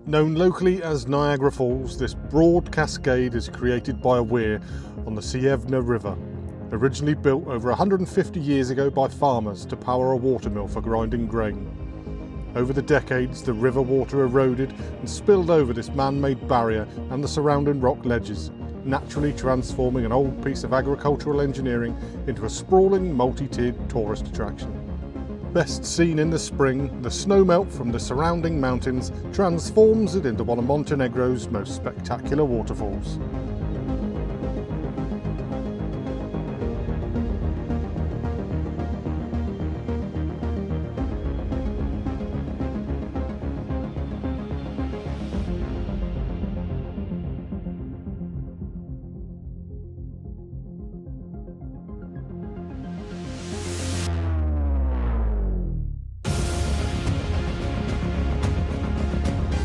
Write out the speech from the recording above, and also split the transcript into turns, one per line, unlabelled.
Known locally as Niagara Falls, this broad cascade is created by a weir on the Sievna River, originally built over 150 years ago by farmers to power a watermill for grinding grain. Over the decades, the river water eroded and spilled over this man-made barrier and the surrounding rock ledges, naturally transforming an old piece of agricultural engineering into a sprawling, multi-tiered tourist attraction. Best seen in the spring, the snowmelt from the surrounding mountains transforms it into one of Montenegro's most spectacular waterfalls.